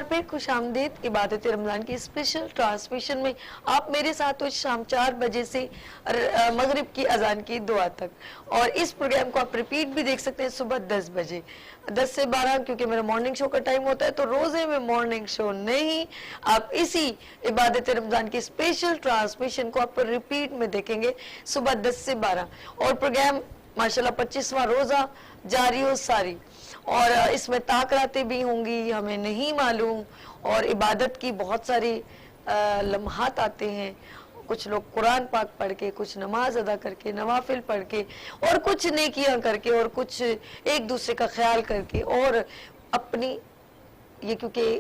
پھر خوش آمدید عبادت رمضان کی اسپیشل ٹرانسمیشن میں آپ میرے ساتھ ہو شام 4 بجے سے مغرب کی اذان کی دعا تک، اور اس پروگرام کو آپ ریپیٹ بھی دیکھ سکتے ہیں صبح 10 بجے 10 سے 12، کیونکہ میرا مارننگ شو کا ٹائم ہوتا ہے تو روزے میں مارننگ شو نہیں، آپ اسی عبادت رمضان کی اسپیشل ٹرانسمیشن کو آپ ریپیٹ میں دیکھیں گے صبح 10 سے 12، اور پروگرام ماشاءاللہ 25واں روزہ جاری و ساری، اور اس میں تاکراتیں بھی ہوں گی ہمیں نہیں معلوم، اور عبادت کی بہت ساری لمحات آتے ہیں، کچھ لوگ قرآن پاک پڑھ کے، کچھ نماز ادا کر کے، نوافل پڑھ کے، اور کچھ نیکیاں کر کے، اور کچھ ایک دوسرے کا خیال کر کے، اور اپنی یہ کیونکہ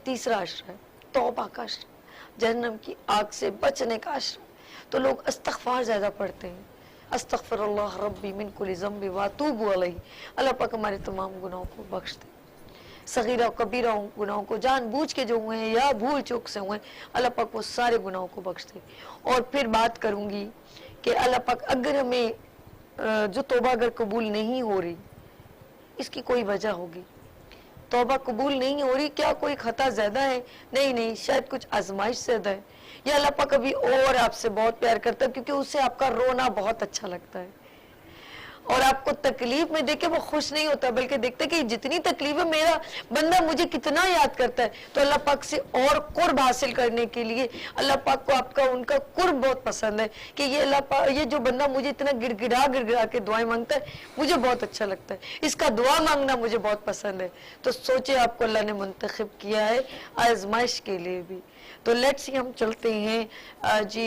تیسرا عشر ہے توبہ کا عشر، جہنم کی آگ سے بچنے کا عشر، تو لوگ استغفار زیادہ پڑھتے ہیں، استغفر اللہ ربی من کل ذنب واتوب علیہ، اللہ پاک ہمارے تمام گناہوں کو بخش دے، صغیرہ و کبیرہ گناہوں کو جان بوجھ کے جو ہوئے ہیں یا بھول چوک سے ہوئے ہیں، اللہ پاک وہ سارے گناہوں کو بخش دے۔ اور پھر بات کروں گی کہ اللہ پاک اگر ہمیں جو توبہ اگر قبول نہیں ہو رہی، اس کی کوئی وجہ ہوگی، توبہ قبول نہیں ہو رہی، کیا کوئی خطا زیادہ ہے؟ نہیں، شاید کچھ آزمائش زیادہ ہے، یا اللہ پاک ابھی اور آپ سے بہت پیار کرتا ہے کیونکہ اسے آپ کا رونا بہت اچھا لگتا ہے، اور آپ کو تکلیف میں دیکھ کے وہ خوش نہیں ہوتا، بلکہ دیکھتا ہے کہ جتنی تکلیف ہے میرا بندہ مجھے کتنا یاد کرتا ہے، تو اللہ پاک سے اور قرب حاصل کرنے کے لیے اللہ پاک کو آپ کا ان کا قرب بہت پسند ہے کہ یہ اللہ پاک، یہ جو بندہ مجھے اتنا گڑ گڑا کے دعائیں مانگتا ہے مجھے بہت اچھا لگتا ہے، اس کا دعا مانگنا مجھے بہت پسند ہے، تو سوچے آپ کو اللہ نے منتخب کیا ہے آزمائش کے لیے بھی۔ تو لیٹس سی ہم چلتے ہیں جی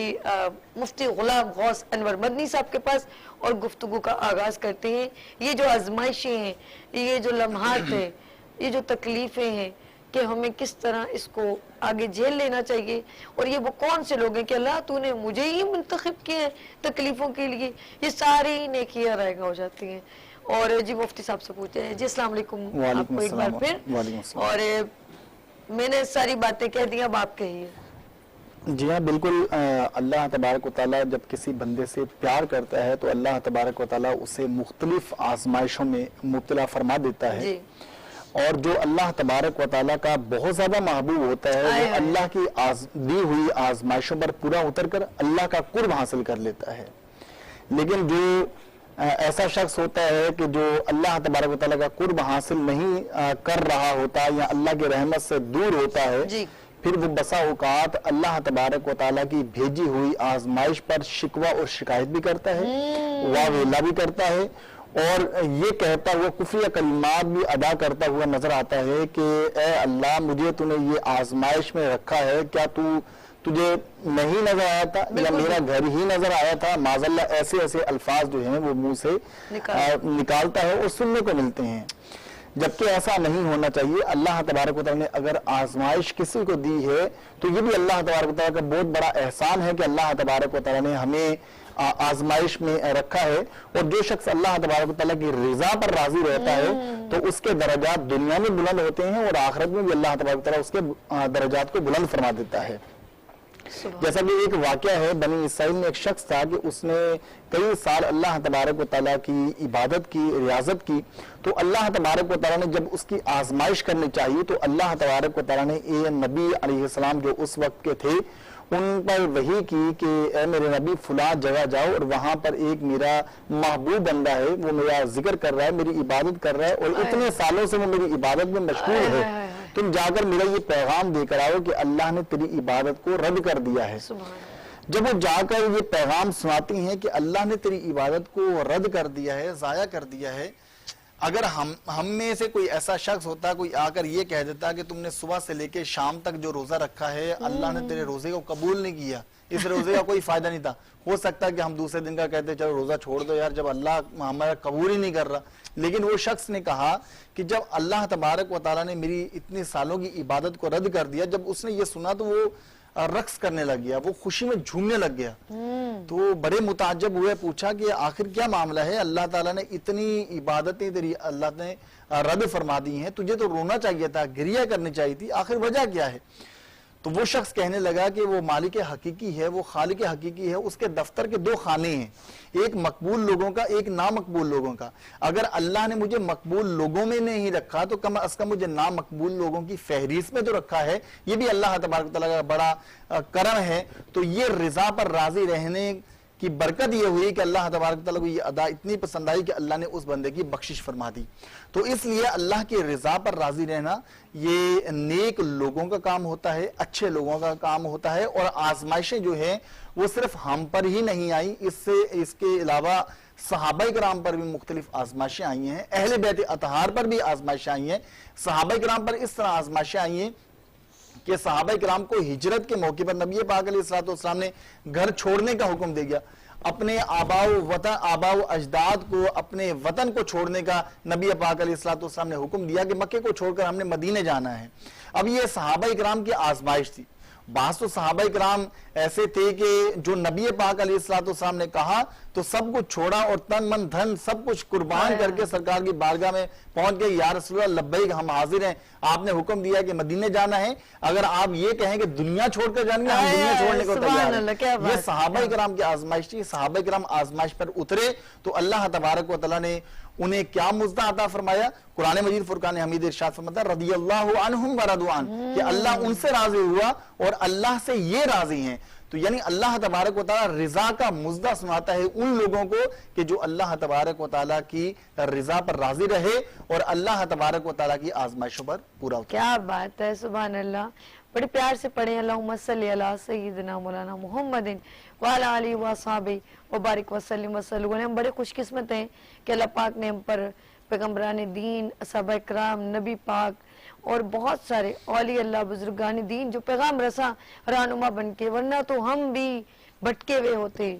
مفتی غلام غوث انور مدنی صاحب کے پاس، اور گفتگو کا آغاز کرتے ہیں۔ یہ جو آزمائشیں ہیں، یہ جو لمحات ہیں، یہ جو تکلیفیں ہیں کہ ہمیں کس طرح اس کو آگے جھیل لینا چاہیے، اور یہ وہ کون سے لوگ ہیں کہ اللہ تو نے مجھے ہی منتخب کیا ہے تکلیفوں کے لیے، یہ ساری نیکیاں رائگاں ہو جاتی ہیں۔ اور جی مفتی صاحب سے پوچھتے ہیں۔ جی السلام علیکم آپ کو ایک بار پھر، اور میں نے ساری باتیں کہہ دی، اب آپ کہیے۔ جی ہاں بالکل، اللہ تبارک و تعالیٰ جب کسی بندے سے پیار کرتا ہے تو اللہ تبارک و تعالیٰ اسے مختلف آزمائشوں میں مبتلا فرما دیتا ہے، اور جو اللہ تبارک و تعالیٰ کا بہت زیادہ محبوب ہوتا ہے وہ اللہ کی دی ہوئی آزمائشوں پر پورا اتر کر اللہ کا قرب حاصل کر لیتا ہے۔ لیکن جو ایسا شخص ہوتا ہے کہ جو اللہ تبارک و تعالیٰ کا قرب حاصل نہیں کر رہا ہوتا یا اللہ کی رحمت سے دور ہوتا ہے، پھر وہ بسا اوقات اللہ تبارک و تعالیٰ کی بھیجی ہوئی آزمائش پر شکوہ اور شکایت بھی کرتا ہے، واویلا بھی کرتا ہے، اور یہ کہتا ہوا کفریہ کلمات بھی ادا کرتا ہوا نظر آتا ہے کہ اے اللہ مجھے تو نے یہ آزمائش میں رکھا ہے، کیا تجھے نہیں نظر آیا تھا یا میرا گھر ہی نظر آیا تھا؟ معاذ اللہ ایسے الفاظ جو ہیں وہ منہ سے نکالتا ہے اور سننے کو ملتے ہیں، جبکہ ایسا نہیں ہونا چاہیے۔ اللہ تبارک و تعالیٰ نے اگر آزمائش کسی کو دی ہے تو یہ بھی اللہ تبارک و تعالیٰ کا بہت بڑا احسان ہے کہ اللہ تبارک و تعالیٰ نے ہمیں آزمائش میں رکھا ہے، اور جو شخص اللہ تبارک و تعالیٰ کی رضا پر راضی رہتا ہے تو اس کے درجات دنیا میں بلند ہوتے ہیں، اور آخرت میں بھی اللہ تبارک و تعالیٰ اس کے درجات کو بلند فرما دیتا ہے۔ جیسا کہ ایک واقعہ ہے، بنی اسرائیل میں ایک شخص تھا کہ اس نے کئی سال اللہ تبارک و تعالیٰ کی عبادت کی، ریاضت کی، تو اللہ تبارک و تعالیٰ نے جب اس کی آزمائش کرنی چاہیے تو اللہ تبارک و تعالیٰ نے نبی علیہ السلام جو اس وقت کے تھے ان پر وحی کی کہ اے میرے نبی فلاں جگہ جاؤ، اور وہاں پر ایک میرا محبوب بندہ ہے، وہ میرا ذکر کر رہا ہے، میری عبادت کر رہا ہے، اور اتنے سالوں سے وہ میری عبادت میں مشغول ہے، تم جا کر میرا یہ پیغام دے کر آؤ کہ اللہ نے تیری عبادت کو رد کر دیا ہے۔ جب وہ جا کر یہ پیغام سناتی ہیں کہ اللہ نے تیری عبادت کو رد کر دیا ہے، ضائع کر دیا ہے، اگر ہم میں سے کوئی ایسا شخص ہوتا، کوئی آ کر یہ کہہ دیتا کہ تم نے صبح سے لے کے شام تک جو روزہ رکھا ہے اللہ نے تیرے روزے کو قبول نہیں کیا، اس روزے کا کوئی فائدہ نہیں تھا، ہو سکتا ہے کہ ہم دوسرے دن کا کہتے چلو روزہ چھوڑ دو یار، جب اللہ ہمارا قبول ہی نہیں کر رہا۔ لیکن وہ شخص نے کہا کہ جب اللہ تبارک و تعالیٰ نے میری اتنے سالوں کی عبادت کو رد کر دیا، جب اس نے یہ سنا تو وہ رقص کرنے لگ گیا، وہ خوشی میں جھومنے لگ گیا، تو بڑے متعجب ہوئے، پوچھا کہ آخر کیا معاملہ ہے، اللہ تعالیٰ نے اتنی عبادتیں تیری اللہ نے رد فرما دی ہیں، تجھے تو رونا چاہیے تھا، گریہ کرنی چاہیے تھی، آخر وجہ کیا ہے؟ تو وہ شخص کہنے لگا کہ وہ مالک حقیقی ہے، وہ خالق حقیقی ہے، اس کے دفتر کے دو خانے ہیں، ایک مقبول لوگوں کا، ایک نامقبول لوگوں کا۔ اگر اللہ نے مجھے مقبول لوگوں میں نہیں رکھا تو کم از کم مجھے نامقبول لوگوں کی فہرست میں تو رکھا ہے، یہ بھی اللہ تبارک و تعالیٰ کا بڑا کرم ہے۔ تو یہ رضا پر راضی رہنے کی برکت یہ ہوئی کہ اللہ تبارک و تعالیٰ کو یہ ادا اتنی پسند آئی کہ اللہ نے اس بندے کی بخشش فرما دی۔ تو اس لیے اللہ کی رضا پر راضی رہنا یہ نیک لوگوں کا کام ہوتا ہے، اچھے لوگوں کا کام ہوتا ہے، اور آزمائشیں جو ہیں وہ صرف ہم پر ہی نہیں آئی، اس کے علاوہ صحابہ کرام پر بھی مختلف آزمائشیں آئی ہیں، اہل بیت اطہار پر بھی آزمائشیں آئی ہیں۔ صحابہ کرام پر اس طرح آزمائشیں آئی ہیں کہ صحابہ کرام کو ہجرت کے موقع پر نبی پاک علیہ السلام نے گھر چھوڑنے کا حکم دے گیا، اپنے آباء و اجداد کو، اپنے وطن کو چھوڑنے کا نبی پاک علیہ السلام نے حکم دیا کہ مکے کو چھوڑ کر ہم نے مدینے جانا ہے۔ اب یہ صحابہ کرام کی آزمائش تھی۔ بعض تو صحابہ کرام ایسے تھے کہ جو نبی پاک علیہ السلام نے کہا تو سب کچھ چھوڑا اور تن من دھن سب کچھ قربان کر کے سرکار کی بارگاہ میں پہنچ گئے، یا رسول اللہ لبیک ہم حاضر ہیں، آپ نے حکم دیا کہ مدینے جانا ہے، اگر آپ یہ کہیں کہ دنیا چھوڑ کر جائیں گے ہم دنیا چھوڑنے کو تیار ہیں۔ یہ صحابہ کرام کی آزمائش تھی، صحابہ کرام آزمائش پر اترے تو اللہ تبارک و تعالیٰ نے انہیں کیا مزدہ عطا فرمایا؟ قرآن مجید فرقان حمید ارشاد فرماتا ہے رضی اللہ عنہم ورضوا عنہ، کہ اللہ ان سے راضی ہوا اور اللہ سے یہ راضی ہیں۔ تو یعنی اللہ تبارک و تعالیٰ رضا کا مزدہ سناتا ہے ان لوگوں کو کہ جو اللہ تبارک و تعالیٰ کی رضا پر راضی رہے اور اللہ تبارک و تعالیٰ کی آزمائشوں پر پورا اترے۔ کیا بات ہے، سبحان اللہ۔ بڑے پیار سے پڑھیں اللہم صلی علی سیدنا مولانا محمد وعلی آلہ وصحبہ وبارک وسلم وسلم۔ ہم بڑے خوش قسمت ہیں کہ اللہ پاک نے ہم پر پیغمبران دین، صحابہ کرام، نبی پاک اور بہت سارے اولیاء اللہ بزرگان دین جو پیغام رساں رہنما بن کے، ورنہ تو ہم بھی بھٹکے ہوئے ہوتے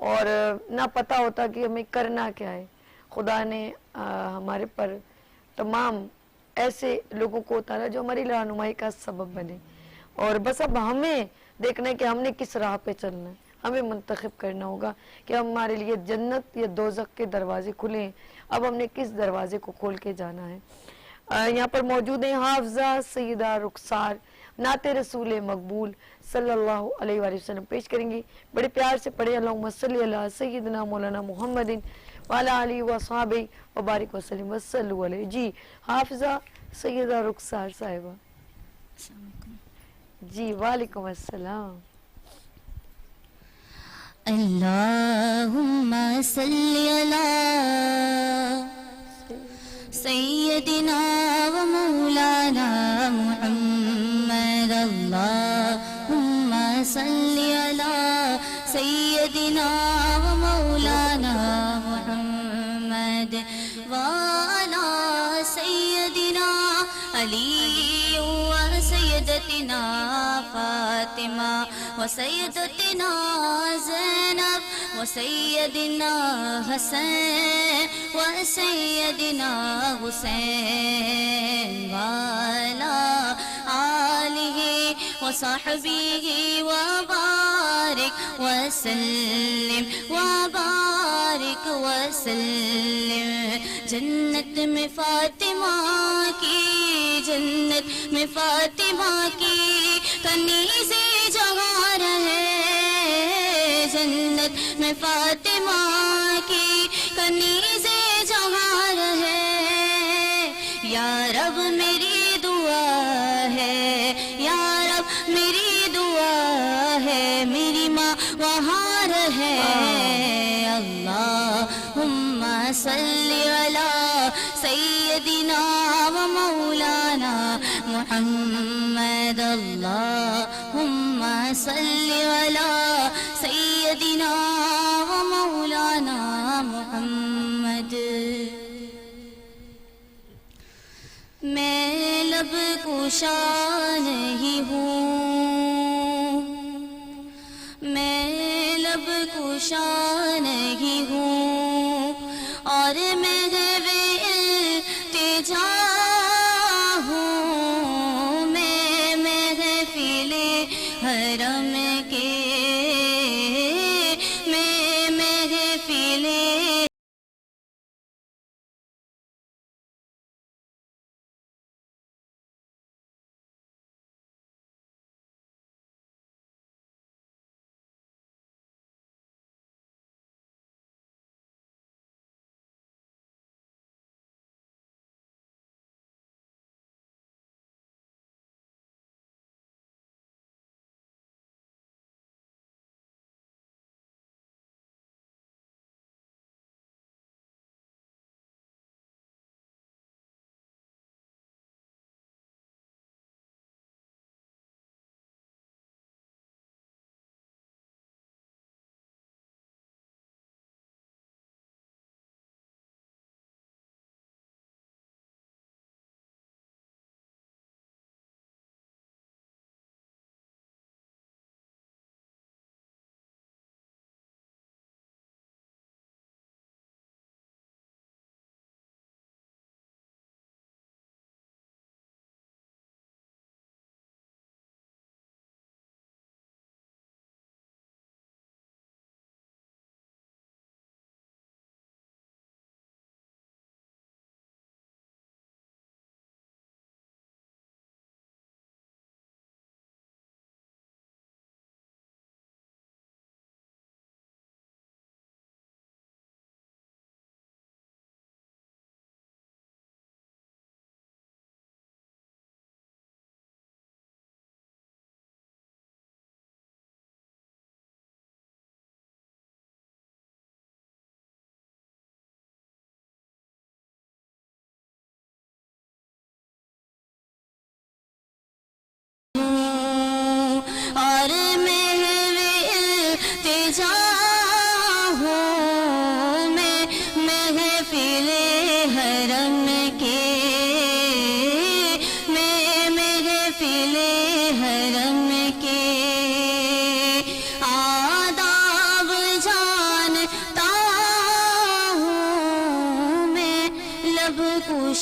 اور نہ پتہ ہوتا کہ ہمیں کرنا کیا ہے۔ خدا نے ہمارے پر تمام ایسے لوگوں کو اتارا جو ہماری رہنمائی کا سبب بنے، اور بس اب ہمیں دیکھنا ہے کہ ہم نے کس راہ پہ چلنا ہے، ہمیں منتخب کرنا ہوگا کہ ہمارے لیے جنت یا دوزخ کے دروازے کھلے ہیں، اب ہم نے کس دروازے کو کھول کے جانا ہے۔ یہاں پر موجود ہیں حافظہ سیدہ رخسار نعت رسول مقبول صلی اللہ علیہ وآلہ وسلم پیش کریں گی۔ بڑے پیار سے پڑھے اللہم صلی علی سیدنا مولانا محمد وعلی آلہ وصحبہ وبارک وسلم وسلم علیہ۔ جی حافظہ سیدہ رخسار صاحبہ۔ جی وعلیکم السلام۔ اللہم صلی علی سیدنا و مولانا محمد، اللہم صلی علی سیدنا و مولانا محمد وعلی سیدنا علی و سیدتنا فاطمہ و سیدتنا زینب و سیدنا حسین و سیدنا حسین وعلی آلہ و صحبہ وبارک وسلم وبارک وسلم۔ جنت میں فاطمہ کی، جنت میں فاطمہ کی کنیز جہاں رہے، جنت میں فاطمہ کی کنیز جہاں رہے۔ یا رب میری دعا ہے، یا رب میری دعا ہے، میری ماں وہاں رہے۔ اللہم صلی علی سیدنا و مولانا محمد، اللہم صلی علی سیدنا و مولانا محمد۔ میں لب کشا نہیں ہوں، میں لب کشا نہیں ہوں، اور میں ہوں، میں محفل حرم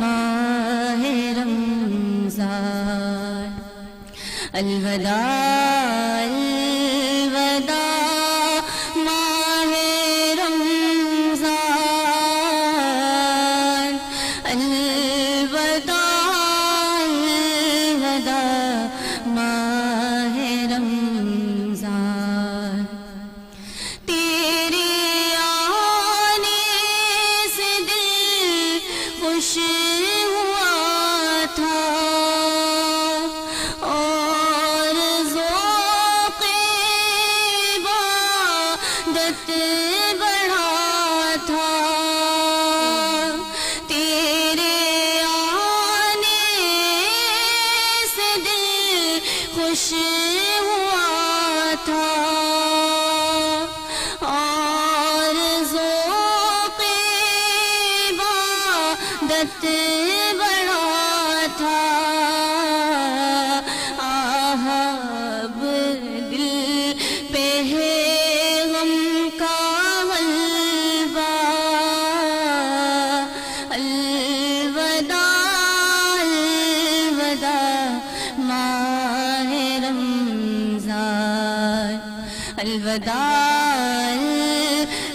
ماہ رمضان الوداع الوداع ماہ رمضان الوداع الوداع ماہ رمضان تیرے آنے سے دل خوش ہوا تھا اور ذوق عبادت بڑھا تھا تیرے آنے سے دل خوش ہوا تھا اور ذوق عبادت بڑھا تھا آہب دل پہ ہے غم کا غلبہ الوداع الوداع ماہ رمضان الوداع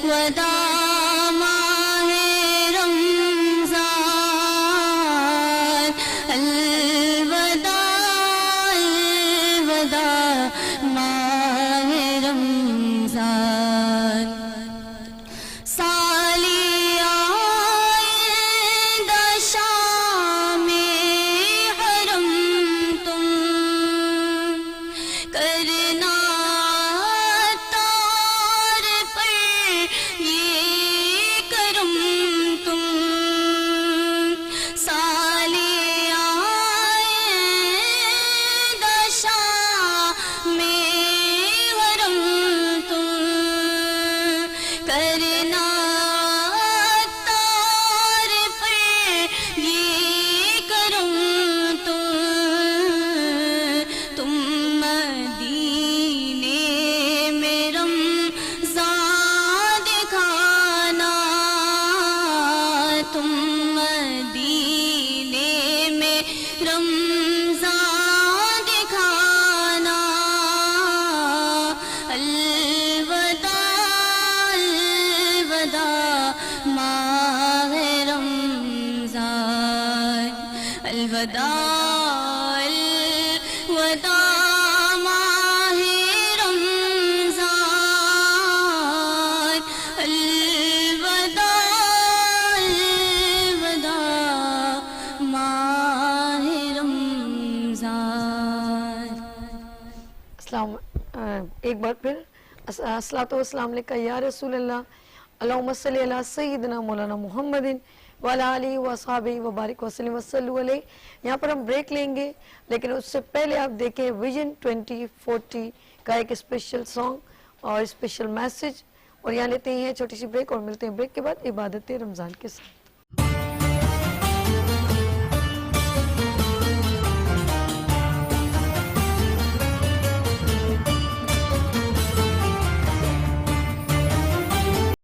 الوداع ماہ رمضان الوداع الوداع ماہ رمضان سالی آئندہ شام حرم تم کرنا تار پر یہ کرم تم سالی آئندہ شام حرم تم کرنا تار پر یہ کرم تم مدینے میں رمضان دکھانا تم مدینے میں رمضان دکھانا الوداع الوداع ماہ رمضان الوداع الوداع ماہ رمضان الوداع الوداع ماہ رمضان السلام ایک بار پھر الصلاۃ والسلام علیکہ یا رسول اللہ اللہم صلی علی سیدنا مولانا محمد وعلی آلہ وصحبہ وبارک وسلم وصلوا علیہ. یہاں پر ہم بریک لیں گے لیکن اس سے پہلے آپ دیکھیں ویژن 2040 کا ایک اسپیشل سانگ اور اسپیشل میسج اور یہاں لیتے ہیں چھوٹی سی بریک اور ملتے ہیں بریک کے بعد عبادت رمضان کے ساتھ.